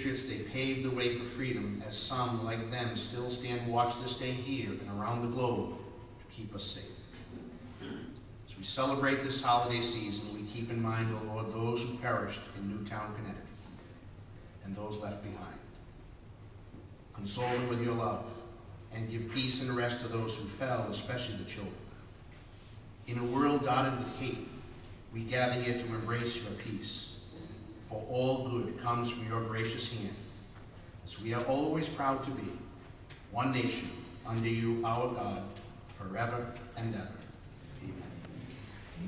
patriots, they paved the way for freedom, as some, like them, still stand watch this day here and around the globe to keep us safe. As we celebrate this holiday season, we keep in mind, O Lord, those who perished in Newtown, Connecticut, and those left behind. Console them with your love, and give peace and rest to those who fell, especially the children. In a world dotted with hate, we gather here to embrace your peace. For all good comes from your gracious hand, as we are always proud to be one nation under you, our God, forever and ever. Amen.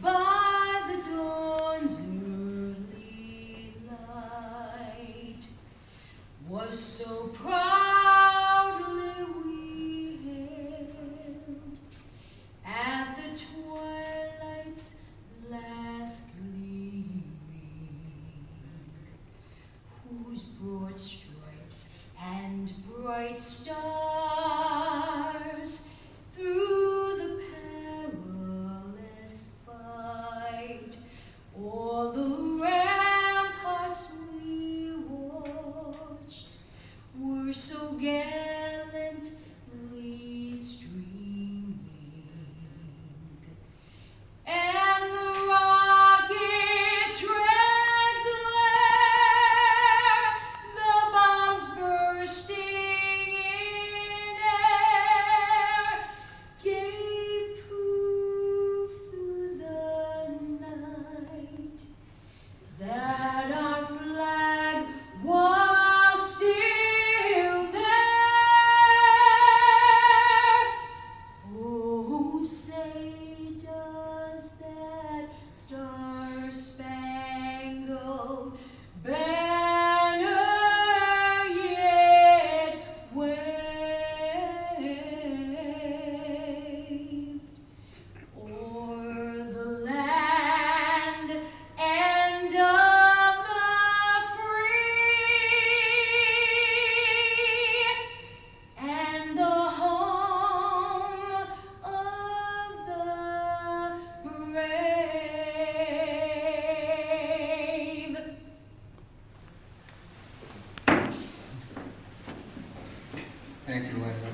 By the dawn's early light was so proudly we hailed at the twilight's last gleaming, whose broad stripes and bright stars through the perilous fight o'er the ramparts we watched were so gallantly streaming, and the rocket's red glare, the bombs bursting in air, gave proof through the night that our flag was still there. Oh, say does that star-spangled banner yet wave o'er the land and of the free, and the home of the brave. Thank you, Linda.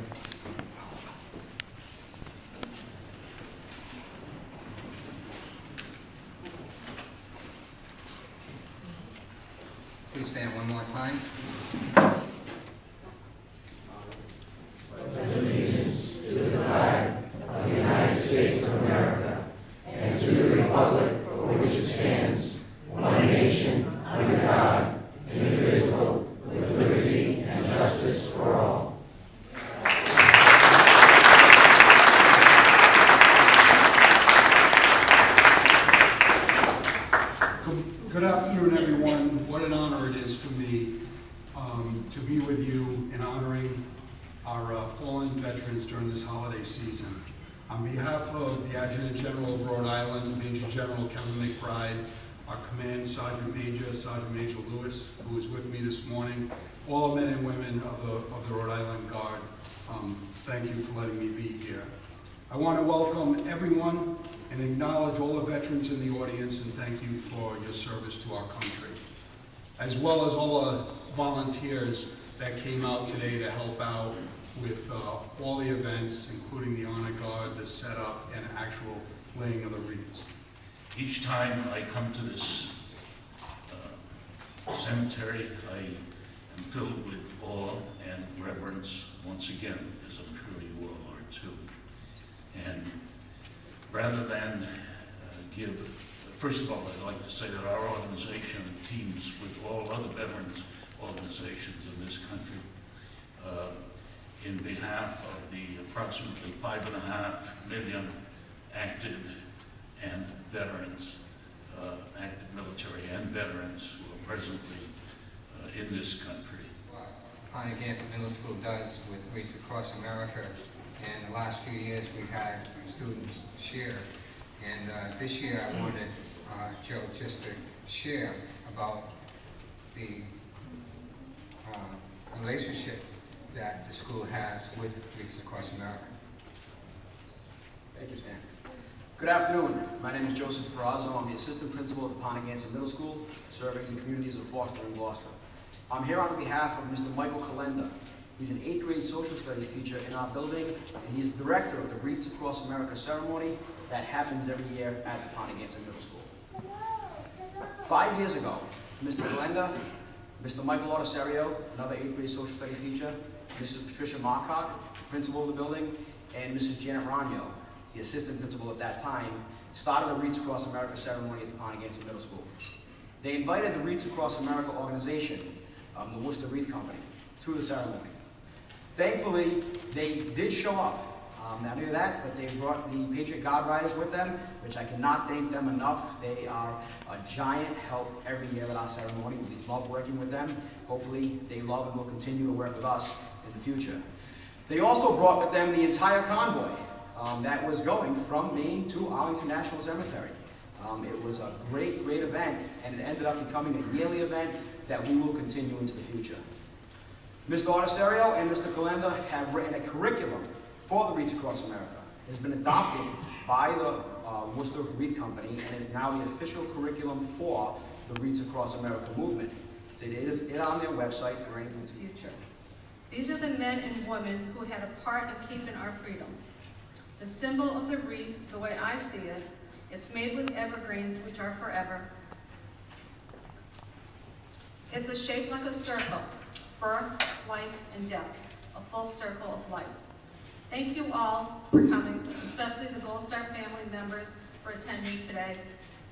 Please stand one more time. Good afternoon, everyone. What an honor it is for me to be with you in honoring our fallen veterans during this holiday season. On behalf of the Adjutant General of Rhode Island, Major General Kevin McBride, our Command Sergeant Major Lewis, who is with me this morning, all the men and women of the Rhode Island Guard, thank you for letting me be here. I want to welcome everyone and acknowledge all the veterans in the audience and thank you for your service to our country, as well as all the volunteers that came out today to help out with all the events, including the Honor Guard, the setup, and actual laying of the wreaths. Each time I come to this cemetery, I am filled with awe and reverence once again, as I'm sure you all are too. And rather than first of all, I'd like to say that our organization teams with all other veterans organizations in this country in behalf of the approximately 5.5 million active and veterans, active military and veterans who are presently in this country. Pontiac Middle School does with Wreaths Across America. And the last few years we've had students share. And this year I wanted Joe just to share about the relationship that the school has with Wreaths Across America. Thank you, Stan. Good afternoon. My name is Joseph Perazzo. I'm the assistant principal at the Pontiac Middle School, serving the communities of Foster and Gloucester. I'm here on behalf of Mr. Michael Kalenda. He's an 8th grade social studies teacher in our building, and he's director of the Wreaths Across America ceremony that happens every year at the Pontiganson Middle School. 5 years ago, Mr. Kalenda, Mr. Michael Arteserio, another 8th grade social studies teacher, Mrs. Patricia Marcock, principal of the building, and Mrs. Janet Ragno, the assistant principal at that time, started the Wreaths Across America ceremony at the Pontiganson Middle School. They invited the Wreaths Across America organization, the Worcester Wreath Company, to the ceremony. Thankfully, they did show up. Not only that, but they brought the Patriot Guard Riders with them, which I cannot thank them enough. They are a giant help every year at our ceremony. We love working with them. Hopefully, they love and will continue to work with us in the future. They also brought with them the entire convoy that was going from Maine to Arlington National Cemetery. It was a great, great event, and it ended up becoming a yearly event that we will continue into the future. Mr. Arteserio and Mr. Kalenda have written a curriculum for the Wreaths Across America. It has been adopted by the Worcester Wreath Company and is now the official curriculum for the Wreaths Across America movement. It is on their website for anything to future. These are the men and women who had a part in keeping our freedom. The symbol of the wreath, the way I see it, it's made with evergreens which are forever. It's a shape like a circle, birth, life, and death, a full circle of life. Thank you all for coming, especially the Gold Star family members for attending today,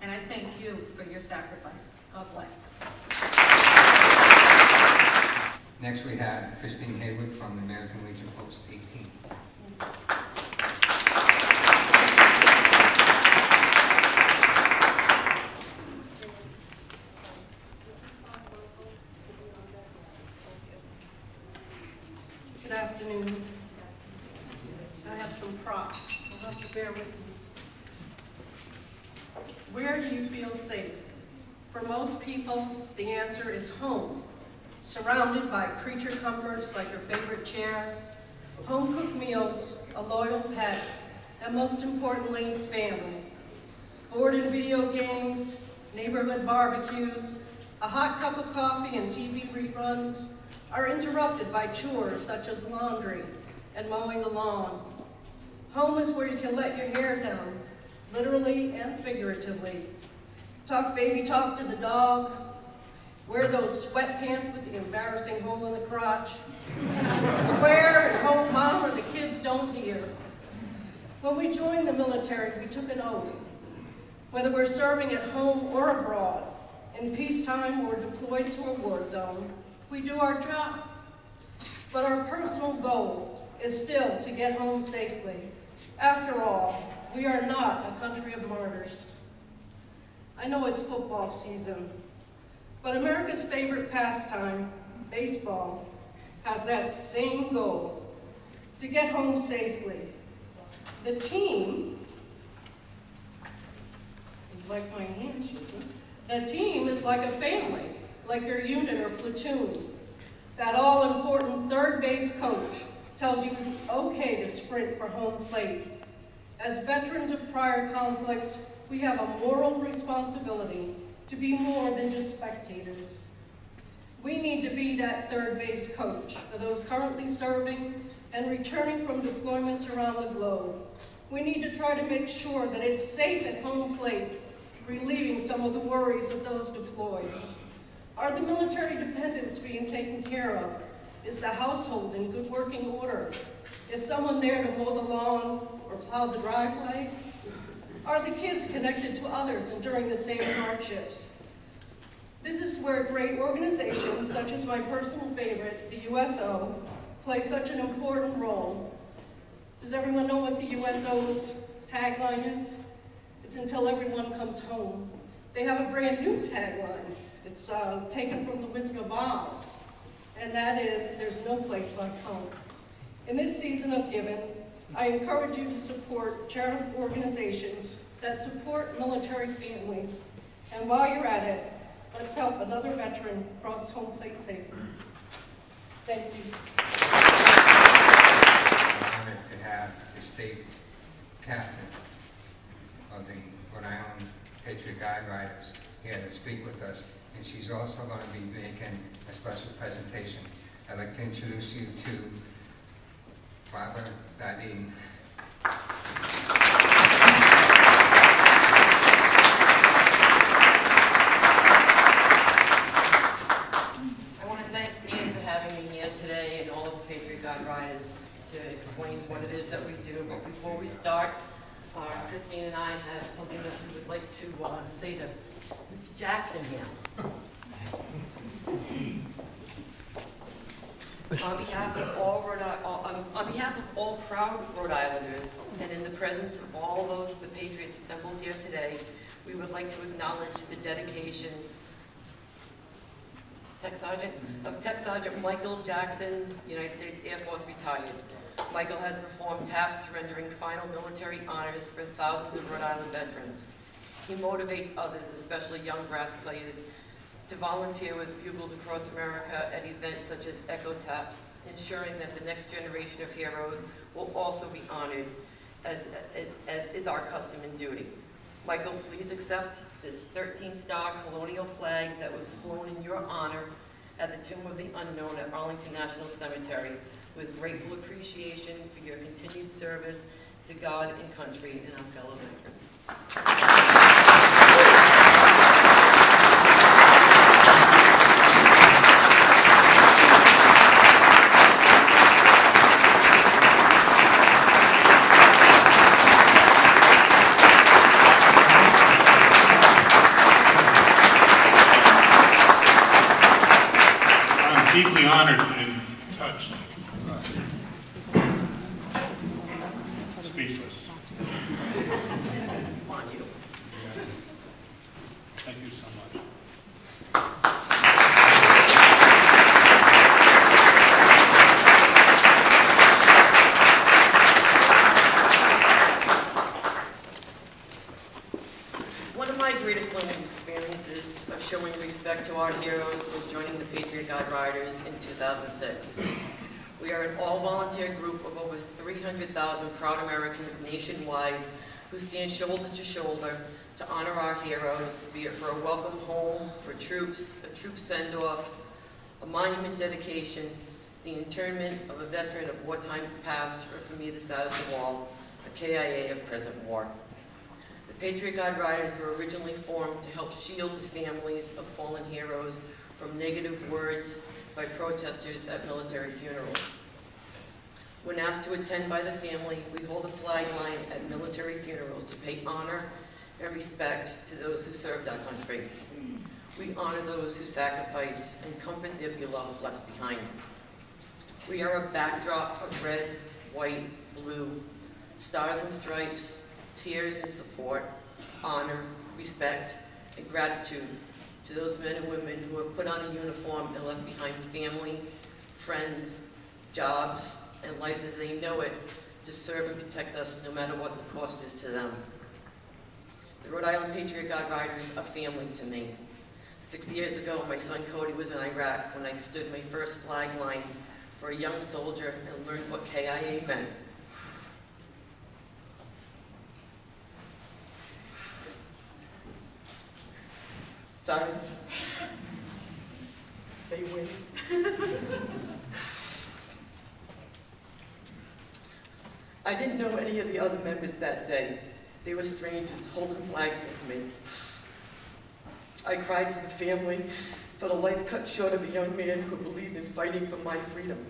and I thank you for your sacrifice. God bless. Next we have Christine Haywood from the American Legion Post 18. Good afternoon. I have some props. You'll have to bear with me. Where do you feel safe? For most people, the answer is home. Surrounded by creature comforts like your favorite chair, home-cooked meals, a loyal pet, and most importantly, family. Board and video games, neighborhood barbecues, a hot cup of coffee and TV reruns are interrupted by chores such as laundry and mowing the lawn. Home is where you can let your hair down, literally and figuratively. Talk baby talk to the dog, wear those sweatpants with the embarrassing hole in the crotch, swear and hope mom or the kids don't hear. When we joined the military, we took an oath. Whether we're serving at home or abroad, in peacetime or deployed to a war zone, we do our job. But our personal goal is still to get home safely. After all, we are not a country of martyrs. I know it's football season, but America's favorite pastime, baseball, has that same goal, to get home safely. The team is like my hand shaking. The team is like a family, like your unit or platoon. That all-important third base coach tells you it's okay to sprint for home plate. As veterans of prior conflicts, we have a moral responsibility to be more than just spectators. We need to be that third base coach for those currently serving and returning from deployments around the globe. We need to try to make sure that it's safe at home plate, relieving some of the worries of those deployed. Are the military dependents being taken care of? Is the household in good working order? Is someone there to mow the lawn or plow the driveway? Are the kids connected to others enduring the same hardships? This is where great organizations, such as my personal favorite, the USO, play such an important role. Does everyone know what the USO's tagline is? It's until everyone comes home. They have a brand new tagline. It's taken from the Wizard of Oz, and that is, there's no place like home. In this season of giving, I encourage you to support charitable organizations that support military families, and while you're at it, let's help another veteran cross home plate safely. Thank you. I'm honored to have the state captain of the Rhode Island Patriot Guard Riders here to speak with us, and she's also going to be making a special presentation. I'd like to introduce you to Barbara Dadine. I want to thank Steve for having me here today and all of the Patriot Guide Riders to explain what it is that we do. But before we start, Christine and I have something that we would like to say to Mr. Jackson here. On behalf of all proud Rhode Islanders, and in the presence of all those the Patriots assembled here today, we would like to acknowledge the dedication of Tech Sergeant Michael Jackson, United States Air Force retired. Michael has performed taps rendering final military honors for thousands of Rhode Island veterans. He motivates others, especially young brass players, to volunteer with bugles across America at events such as Echo Taps, ensuring that the next generation of heroes will also be honored, as is our custom and duty. Michael, please accept this 13-star colonial flag that was flown in your honor at the Tomb of the Unknown at Arlington National Cemetery, with grateful appreciation for your continued service to God and country and our fellow veterans. Deeply honored and touched. Speechless. Thank you so much. One of my greatest learning experiences of showing respect to our heroes was joining the Patriot Guide Riders in 2006. We are an all-volunteer group of over 300,000 proud Americans nationwide who stand shoulder to shoulder to honor our heroes, be it for a welcome home for troops, a troop send-off, a monument dedication, the internment of a veteran of war times past, or for me the saddest of all, a KIA of present war. The Patriot Guide Riders were originally formed to help shield the families of fallen heroes from negative words by protesters at military funerals. When asked to attend by the family, we hold a flag line at military funerals to pay honor and respect to those who served our country. We honor those who sacrifice and comfort their beloveds left behind. We are a backdrop of red, white, blue, stars and stripes, tears and support, honor, respect, and gratitude to those men and women who have put on a uniform and left behind family, friends, jobs, and lives as they know it to serve and protect us no matter what the cost is to them. The Rhode Island Patriot Guide Riders are family to me. 6 years ago, my son Cody was in Iraq when I stood my first flag line for a young soldier and learned what KIA meant. Sorry. They win. I didn't know any of the other members that day. They were strangers holding flags with me. I cried for the family, for the life cut short of a young man who believed in fighting for my freedom.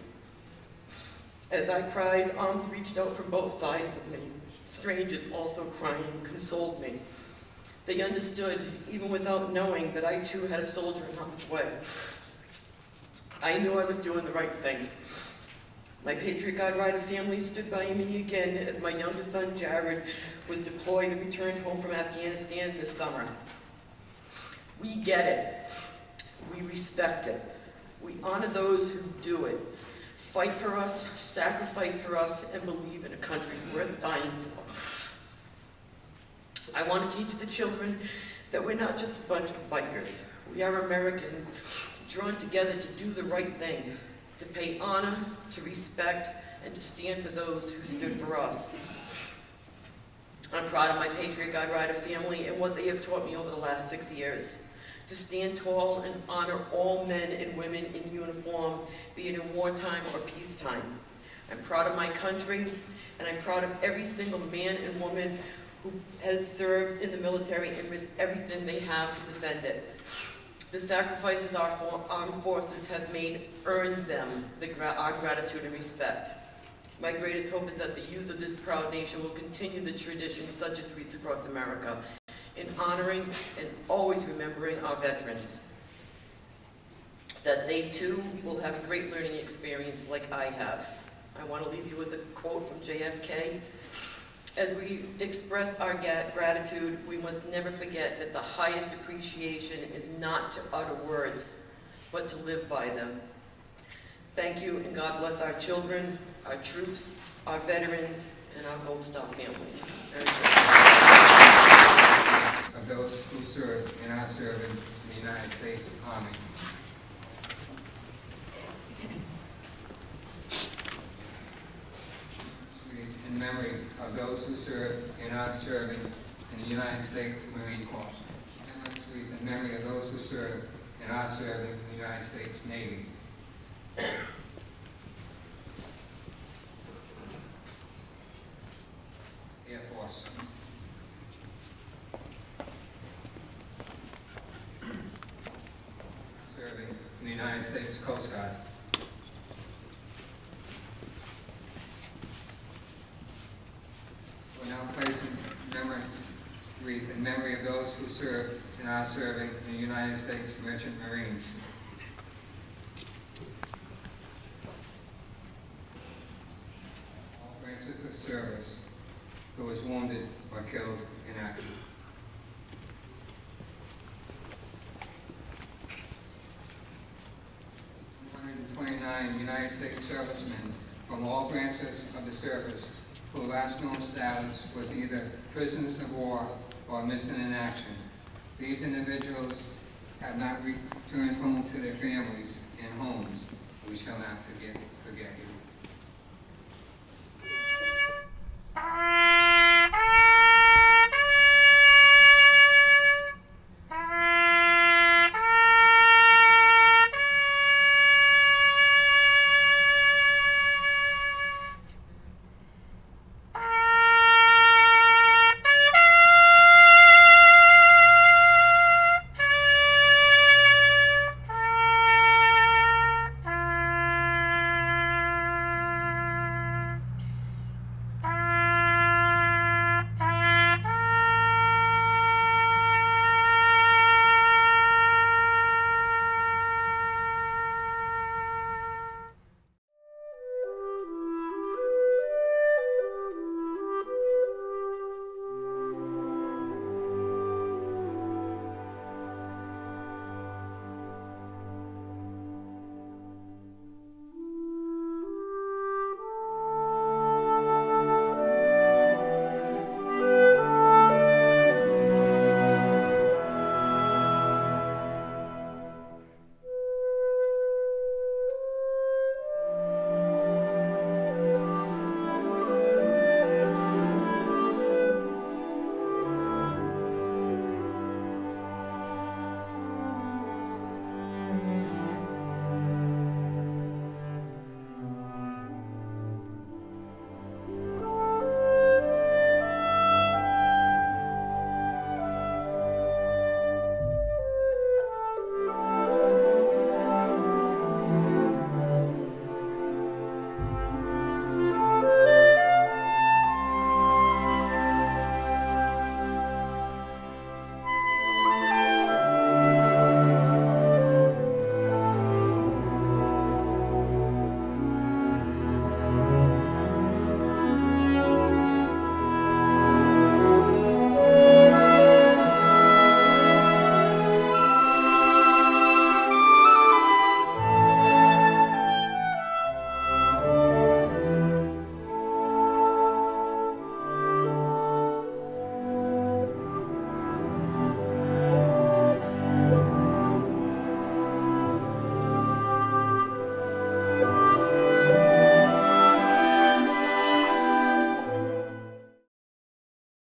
As I cried, arms reached out from both sides of me. Strangers also crying consoled me. They understood, even without knowing, that I too had a soldier in harm's way. I knew I was doing the right thing. My Patriot Guide Rider family stood by me again as my youngest son, Jared, was deployed and returned home from Afghanistan this summer. We get it. We respect it. We honor those who do it. Fight for us, sacrifice for us, and believe in a country worth dying for. I want to teach the children that we're not just a bunch of bikers. We are Americans drawn together to do the right thing, to pay honor, to respect, and to stand for those who stood for us. I'm proud of my Patriot Guide Rider family and what they have taught me over the last 6 years. to stand tall and honor all men and women in uniform, be it in wartime or peacetime. I'm proud of my country, and I'm proud of every single man and woman who has served in the military and risked everything they have to defend it. The sacrifices our armed forces have made earned them our gratitude and respect. My greatest hope is that the youth of this proud nation will continue the traditions such as Wreaths Across America in honoring and always remembering our veterans. That they too will have a great learning experience like I have. I want to leave you with a quote from JFK. As we express our gratitude, we must never forget that the highest appreciation is not to utter words, but to live by them. Thank you, and God bless our children, our troops, our veterans, and our Gold Star families. Of those who serve and are serving in the United States Army. In memory of those who serve and are serving in the United States Marine Corps. In memory of those who serve and are serving in the United States Navy. Air Force. Serving in the United States Coast Guard. We're now placing remembrance wreath in memory of those who served and are serving in the United States Merchant Marines. All branches of service who was wounded or killed in action. 129 United States servicemen from all branches of the service whose last known status was either prisoners of war or missing in action. These individuals have not returned home to their families and homes. We shall not forget.